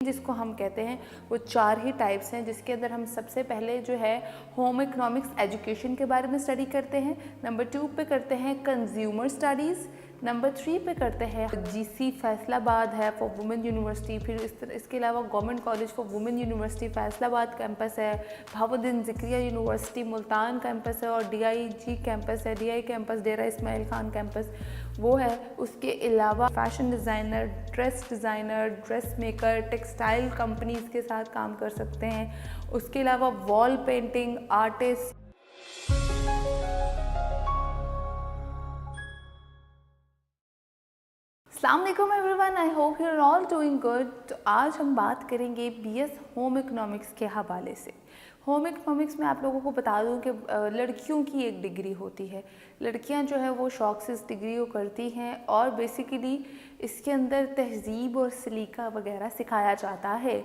जिसको हम कहते हैं वो 4 ही टाइप्स हैं, जिसके अंदर हम सबसे पहले जो है होम इकोनॉमिक्स एजुकेशन के बारे में स्टडी करते हैं। नंबर 2 पे करते हैं कंज्यूमर स्टडीज़। नंबर 3 पे करते हैं जीसी फैसलाबाद है फॉर वुमेन यूनिवर्सिटी। फिर इसके अलावा government college for women university Faisalabad campus है। भावुद्दीन ज़िक्रिया यूनिवर्सिटी मुल्तान कैंपस है। और डीआईजी कैंपस है, डीआई कैंपस डेरा इस्माइल खान कैंपस वो है। उसके अलावा fashion designer, dress designer, dress maker, textile companies के साथ काम कर सकते हैं। उसके अलावा वॉल पेंटिंग आर्टिस्ट। अस्सलाम वालेकुम everyone, I hope you are all doing good. तो आज हम बात करेंगे बीएस होम इकोनॉमिक्स के हवाले से। होम इकोनॉमिक्स में आप लोगों को बता दूं कि लड़कियों की एक डिग्री होती है। लड़कियां जो है वो शौक़ से इस डिग्री को करती हैं और बेसिकली इसके अंदर तहज़ीब और सलीका वगैरह सिखाया जाता है।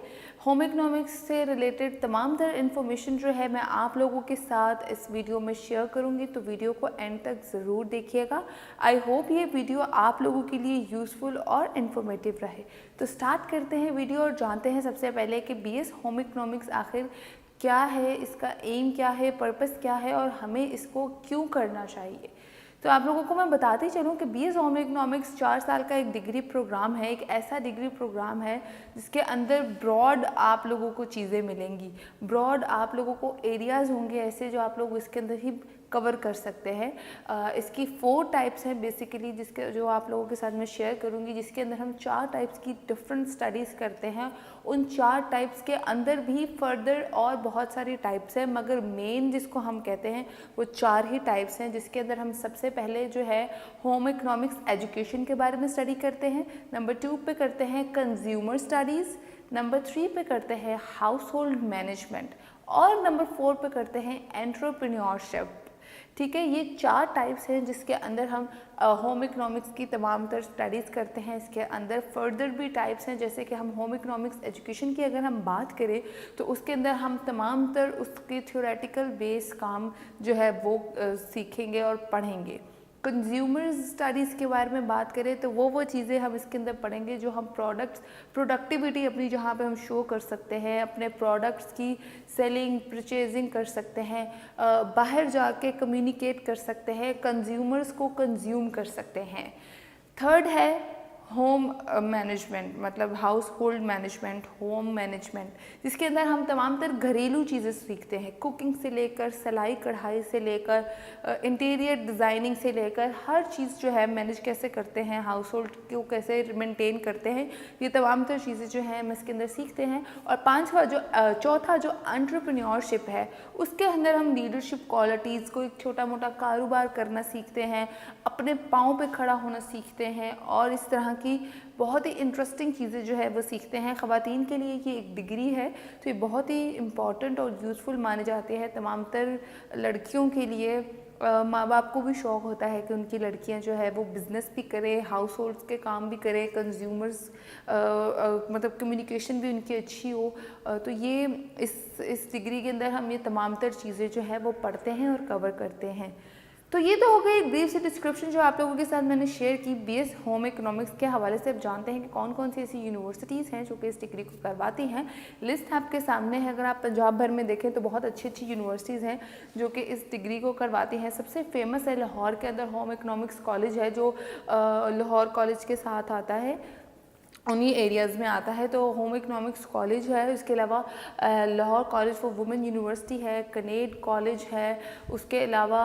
होम इकोनॉमिक्स से रिलेटेड तमाम तर इन्फॉर्मेशन जो है मैं आप लोगों के साथ इस वीडियो में शेयर करूंगी, तो वीडियो को एंड तक ज़रूर देखिएगा। आई होप ये वीडियो आप लोगों के लिए यूज़फुल और इन्फॉर्मेटिव रहे। तो स्टार्ट करते हैं वीडियो और जानते हैं सबसे पहले कि बीएस होम इकोनॉमिक्स आखिर क्या है, इसका एम क्या है, पर्पस क्या है और हमें इसको क्यों करना चाहिए। तो आप लोगों को मैं बताते चलूँ कि बीएस होम इकोनॉमिक्स 4 साल का एक डिग्री प्रोग्राम है। एक ऐसा डिग्री प्रोग्राम है जिसके अंदर ब्रॉड आप लोगों को चीज़ें मिलेंगी। ब्रॉड आप लोगों को एरियाज़ होंगे ऐसे जो आप लोग इसके अंदर ही कवर कर सकते हैं। इसकी 4 टाइप्स हैं बेसिकली, जिसके जो आप लोगों के साथ मैं शेयर करूंगी, जिसके अंदर हम 4 टाइप्स की डिफरेंट स्टडीज़ करते हैं। उन 4 टाइप्स के अंदर भी फर्दर और बहुत सारी टाइप्स हैं, मगर मेन जिसको हम कहते हैं वो 4 ही टाइप्स हैं, जिसके अंदर हम सबसे पहले जो है होम इकोनॉमिक्स एजुकेशन के बारे में स्टडी करते हैं। नंबर 2 पे करते हैं कंज्यूमर स्टडीज़। नंबर 3 पे करते हैं हाउस होल्ड मैनेजमेंट। और नंबर 4 पे करते हैं एंटरप्रेन्योरशिप। ठीक है, ये 4 टाइप्स हैं जिसके अंदर हम होम इकोनॉमिक्स की तमाम तर स्टडीज़ करते हैं। इसके अंदर फर्दर भी टाइप्स हैं, जैसे कि हम होम इकोनॉमिक्स एजुकेशन की अगर हम बात करें तो उसके अंदर हम तमाम तर उसके थ्योरेटिकल बेस काम जो है वो सीखेंगे और पढ़ेंगे। कंज्यूमर स्टडीज़ के बारे में बात करें तो वो चीज़ें हम इसके अंदर पढ़ेंगे जो हम प्रोडक्टिविटी अपनी जहाँ पे हम शो कर सकते हैं, अपने प्रोडक्ट्स की सेलिंग परचेजिंग कर सकते हैं, बाहर जाके कम्युनिकेट कर सकते हैं, कंज्यूमर्स को कंज्यूम कर सकते हैं। थर्ड है होम मैनेजमेंट, मतलब house hold management, home management, जिसके अंदर हम तमाम तर घरेलू चीज़ें सीखते हैं। कुकिंग से लेकर सिलाई कढ़ाई से लेकर इंटीरियर डिज़ाइनिंग से लेकर हर चीज़ जो है मैनेज कैसे करते हैं, हाउस होल्ड को कैसे मेंटेन करते हैं, ये तमाम तर चीज़ें जो हैं हम इसके अंदर सीखते हैं। और चौथा जो एंटरप्रेन्योरशिप है, उसके अंदर हम लीडरशिप क्वालिटीज़ को, एक छोटा मोटा कारोबार करना सीखते हैं, अपने पाँव पे खड़ा होना सीखते हैं और इस तरह की बहुत ही इंटरेस्टिंग चीज़ें जो है वो सीखते हैं। ख़वातीन के लिए ये एक डिग्री है तो ये बहुत ही इम्पॉर्टेंट और यूज़फुल माने जाते हैं। तमाम तर लड़कियों के लिए माँ बाप को भी शौक़ होता है कि उनकी लड़कियां जो है वो बिज़नेस भी करें, हाउस होल्ड्स के काम भी करें, कंज्यूमर्स मतलब कम्युनिकेशन भी उनकी अच्छी हो। तो ये इस डिग्री के अंदर हम ये तमाम तर चीज़ें जो है वो पढ़ते हैं और कवर करते हैं। तो ये तो हो गई एक ब्रीफ सी डिस्क्रिप्शन जो आप लोगों के साथ मैंने शेयर की बीएस होम इकोनॉमिक्स के हवाले से। अब जानते हैं कि कौन कौन सी ऐसी यूनिवर्सिटीज़ हैं जो कि इस डिग्री को करवाती हैं। लिस्ट आपके सामने है, अगर आप पंजाब भर में देखें तो बहुत अच्छी अच्छी यूनिवर्सिटीज़ हैं जो कि इस डिग्री को करवाती हैं। सबसे फेमस है लाहौर के अंदर होम इकोनॉमिक्स कॉलेज है, जो लाहौर कॉलेज के साथ आता है, उन्हीं एरियाज़ में आता है। तो होम इकोनॉमिक्स कॉलेज है। इसके अलावा Lahore college for women university है, कनेड कॉलेज है, उसके अलावा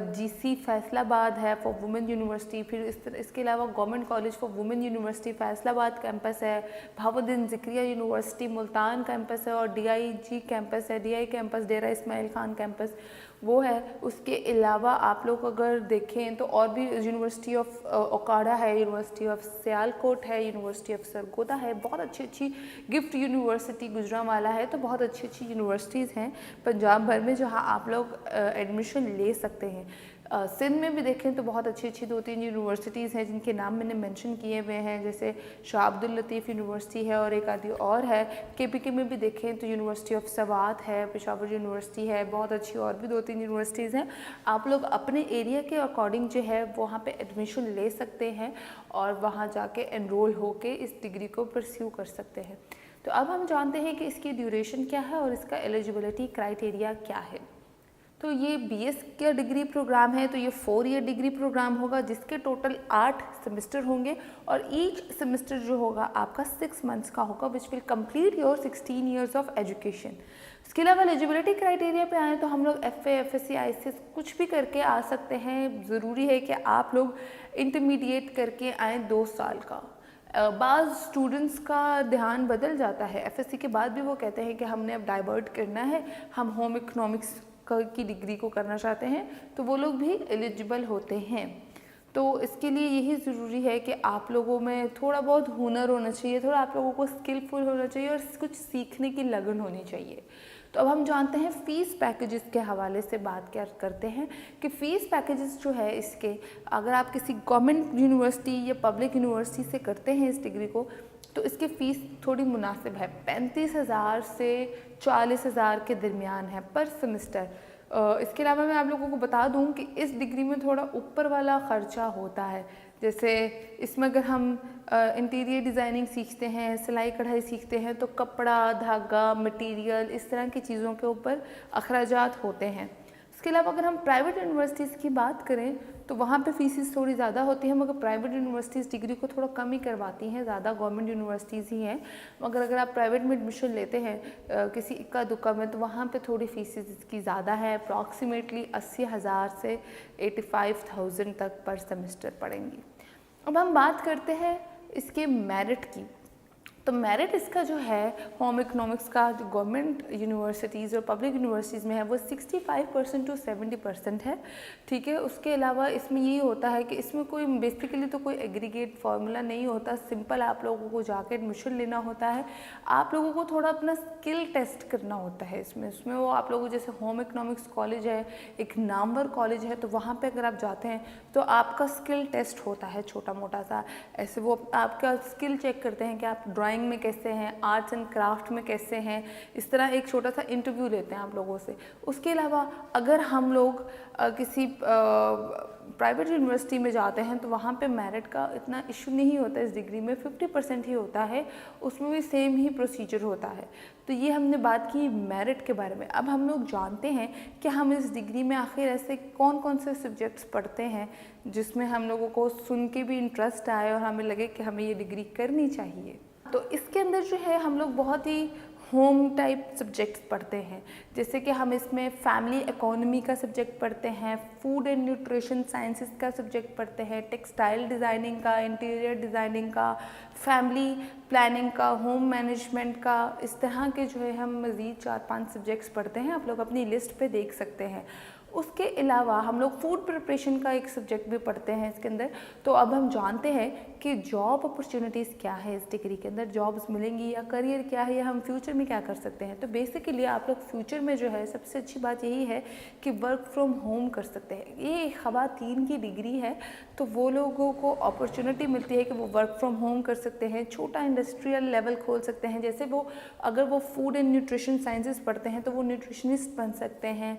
जीसी फैसलाबाद है फॉर वुमेन यूनिवर्सिटी। फिर इसके अलावा government college for women university Faisalabad campus है, भावुद्दीन ज़िक्रिया यूनिवर्सिटी मुल्तान कैंपस है, और डीआईजी कैंपस है, डीआई कैंपस डेरा इस्माइल खान कैंपस वो है। उसके अलावा आप लोग अगर देखें तो और भी यूनिवर्सिटी ऑफ ओकाड़ा है, यूनिवर्सिटी ऑफ सियालकोट है, यूनिवर्सिटी ऑफ सरगोदा है, बहुत अच्छी अच्छी गिफ्ट यूनिवर्सिटी गुजरांवाला है। तो बहुत अच्छी अच्छी यूनिवर्सिटीज़ हैं पंजाब भर में जहां आप लोग एडमिशन ले सकते हैं। सिंध में भी देखें तो बहुत अच्छी अच्छी 2-3 यूनिवर्सिटीज़ हैं जिनके नाम मैंने मेंशन किए हुए हैं, जैसे शाह अब्दुल लतीफ़ यूनिवर्सिटी है और एक आदि और है। केपीके में भी देखें तो यूनिवर्सिटी ऑफ सवात है, पेशावर यूनिवर्सिटी है, बहुत अच्छी और भी 2-3 यूनिवर्सिटीज़ हैं। आप लोग अपने एरिया के अकॉर्डिंग जो है वहाँ पे एडमिशन ले सकते हैं और वहाँ जाके एनरोल होके इस डिग्री को परस्यू कर सकते हैं। तो अब हम जानते हैं कि इसकी ड्यूरेशन क्या है और इसका एलिजिबिलिटी क्राइटेरिया क्या है। तो ये बीएस का डिग्री प्रोग्राम है, तो ये 4 ईयर डिग्री प्रोग्राम होगा जिसके टोटल 8 सेमेस्टर होंगे और ईच सेमेस्टर जो होगा आपका 6 मंथ्स का होगा, which will complete your 16 years of education. इसके अलावा एलिजिबिलिटी क्राइटेरिया पे आए तो हम लोग FA, FSC, ICS कुछ भी करके आ सकते हैं। ज़रूरी है कि आप लोग इंटरमीडिएट करके आएँ 2 साल का। बाज़ स्टूडेंट्स का ध्यान बदल जाता है, FSC के बाद भी वो कहते हैं कि हमने अब डाइवर्ट करना है, हम होम इकोनॉमिक्स की डिग्री को करना चाहते हैं, तो वो लोग भी एलिजिबल होते हैं। तो इसके लिए यही ज़रूरी है कि आप लोगों में थोड़ा बहुत हुनर होना चाहिए, थोड़ा आप लोगों को स्किलफुल होना चाहिए और कुछ सीखने की लगन होनी चाहिए। तो अब हम जानते हैं फ़ीस पैकेजेस के हवाले से बात क्या करते हैं कि फ़ीस पैकेजेस जो है इसके, अगर आप किसी गवर्नमेंट यूनिवर्सिटी या पब्लिक यूनिवर्सिटी से करते हैं इस डिग्री को, तो इसकी फ़ीस थोड़ी मुनासिब है, 35,000 से 40,000 के दरमियान है पर सेमेस्टर। इसके अलावा मैं आप लोगों को बता दूं कि इस डिग्री में थोड़ा ऊपर वाला ख़र्चा होता है। जैसे इसमें अगर हम इंटीरियर डिज़ाइनिंग सीखते हैं, सिलाई कढ़ाई सीखते हैं, तो कपड़ा, धागा, मटेरियल, इस तरह की चीज़ों के ऊपर अखराजात होते हैं। इसके अलावा अगर हम प्राइवेट यूनिवर्सिटीज़ की बात करें तो वहाँ पे फीसेस थोड़ी ज़्यादा होती हैं, मगर प्राइवेट यूनिवर्सिटीज़ डिग्री को थोड़ा कम ही करवाती हैं, ज़्यादा गवर्नमेंट यूनिवर्सिटीज़ ही हैं। मगर अगर आप प्राइवेट में एडमिशन लेते हैं किसी इक्का दुक्का में, तो वहाँ पे थोड़ी फीसेस इसकी ज़्यादा है, अप्रॉक्सीमेटली 80,000 से 85,000 तक पर सेमेस्टर पड़ेंगी। अब हम बात करते हैं इसके मेरिट की। तो मेरिट इसका जो है होम इकोनॉमिक्स का, जो गवर्नमेंट यूनिवर्सिटीज़ और पब्लिक यूनिवर्सिटीज़ में है, वो 65% टू 70% है, ठीक है। उसके अलावा इसमें ये होता है कि इसमें कोई बेसिकली तो कोई एग्रीगेट फार्मूला नहीं होता, सिंपल आप लोगों को जाकर एडमिशन लेना होता है। आप लोगों को थोड़ा अपना स्किल टेस्ट करना होता है इसमें वो आप लोगों, जैसे होम इकोनॉमिक्स कॉलेज है, एक नामवर कॉलेज है, तो वहाँ पर अगर आप जाते हैं तो आपका स्किल टेस्ट होता है छोटा मोटा सा। ऐसे वो आपका स्किल चेक करते हैं कि आप ड्राइंग में कैसे हैं, आर्ट्स एंड क्राफ्ट में कैसे हैं, इस तरह एक छोटा सा इंटरव्यू लेते हैं आप लोगों से। उसके अलावा अगर हम लोग किसी प्राइवेट यूनिवर्सिटी में जाते हैं तो वहाँ पे मेरिट का इतना इशू नहीं होता, इस डिग्री में 50% ही होता है, उसमें भी सेम ही प्रोसीजर होता है। तो ये हमने बात की मेरिट के बारे में। अब हम लोग जानते हैं कि हम इस डिग्री में आखिर ऐसे कौन कौन से सब्जेक्ट्स पढ़ते हैं जिसमें हम लोगों को सुन के भी इंटरेस्ट आए और हमें लगे कि हमें ये डिग्री करनी चाहिए। तो इसके अंदर जो है हम लोग बहुत ही होम टाइप सब्जेक्ट्स पढ़ते हैं, जैसे कि हम इसमें फैमिली इकोनॉमी का सब्जेक्ट पढ़ते हैं, फूड एंड न्यूट्रिशन साइंसेस का सब्जेक्ट पढ़ते हैं, टेक्सटाइल डिज़ाइनिंग का, इंटीरियर डिज़ाइनिंग का, फैमिली प्लानिंग का, होम मैनेजमेंट का, इस तरह के जो है हम मज़ीद 4-5 सब्जेक्ट्स पढ़ते हैं। आप लोग अपनी लिस्ट पे देख सकते हैं। उसके अलावा हम लोग फूड प्रिपरेशन का एक सब्जेक्ट भी पढ़ते हैं इसके अंदर। तो अब हम जानते हैं कि जॉब अपॉर्चुनिटीज़ क्या है इस डिग्री के अंदर, जॉब्स मिलेंगी या करियर क्या है, या हम फ्यूचर में क्या कर सकते हैं। तो बेसिकली आप लोग फ्यूचर में जो है सबसे अच्छी बात यही है कि वर्क फ्रॉम होम कर सकते हैं। ये ख़वातीन की डिग्री है, तो वो लोगों को अपॉर्चुनिटी मिलती है कि वो वर्क फ्रॉम होम कर सकते हैं, छोटा इंडस्ट्रियल लेवल खोल सकते हैं। जैसे वो अगर वो फूड एंड न्यूट्रिशन साइंसेस पढ़ते हैं तो वो न्यूट्रिशनिस्ट बन सकते हैं,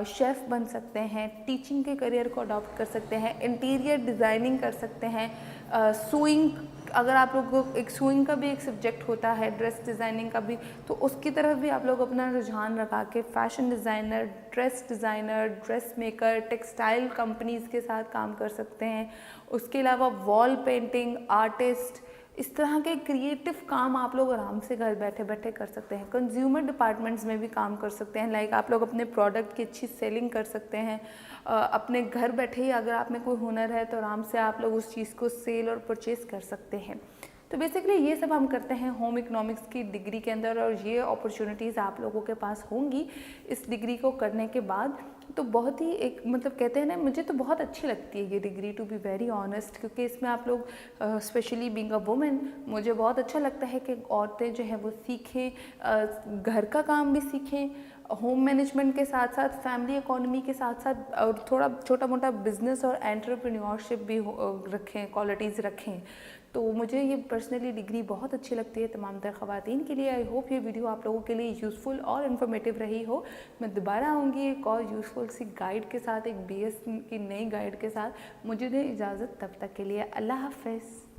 शेफ़ बन सकते हैं, टीचिंग के करियर को अडॉप्ट कर सकते हैं, इंटीरियर डिज़ाइनिंग कर सकते हैं, सुइंग, अगर आप लोग को एक सुइंग का भी एक सब्जेक्ट होता है, ड्रेस डिज़ाइनिंग का भी, तो उसकी तरफ भी आप लोग अपना रुझान लगा के fashion designer, dress maker, textile companies के साथ काम कर सकते हैं। उसके अलावा वॉल पेंटिंग, आर्टिस्ट, इस तरह के क्रिएटिव काम आप लोग आराम से घर बैठे बैठे कर सकते हैं। कंज्यूमर डिपार्टमेंट्स में भी काम कर सकते हैं, लाइक आप लोग अपने प्रोडक्ट की अच्छी सेलिंग कर सकते हैं। अपने घर बैठे ही अगर आप में कोई हुनर है तो आराम से आप लोग उस चीज़ को सेल और परचेज़ कर सकते हैं। तो बेसिकली ये सब हम करते हैं होम इकोनॉमिक्स की डिग्री के अंदर, और ये अपॉर्चुनिटीज़ आप लोगों के पास होंगी इस डिग्री को करने के बाद। तो बहुत ही एक मतलब कहते हैं ना, मुझे तो बहुत अच्छी लगती है ये degree, to be very honest, क्योंकि इसमें आप लोग स्पेशली बीइंग अ वुमेन, मुझे बहुत अच्छा लगता है कि औरतें जो हैं वो सीखें, घर का काम भी सीखें, होम मैनेजमेंट के साथ साथ फैमिली इकोनॉमी के साथ साथ और थोड़ा छोटा मोटा बिजनेस और एंटरप्रेन्योरशिप भी रखें, क्वालिटीज़ रखें। तो मुझे ये पर्सनली डिग्री बहुत अच्छी लगती है तमाम तर ख़वातीन के लिए। आई होप ये वीडियो आप लोगों के लिए यूज़फुल और इन्फॉर्मेटिव रही हो। मैं दोबारा आऊँगी एक और यूज़फुल सी गाइड के साथ, एक BS की नई गाइड के साथ। मुझे दें इजाज़त, तब तक के लिए अल्लाह हाफ़िज़।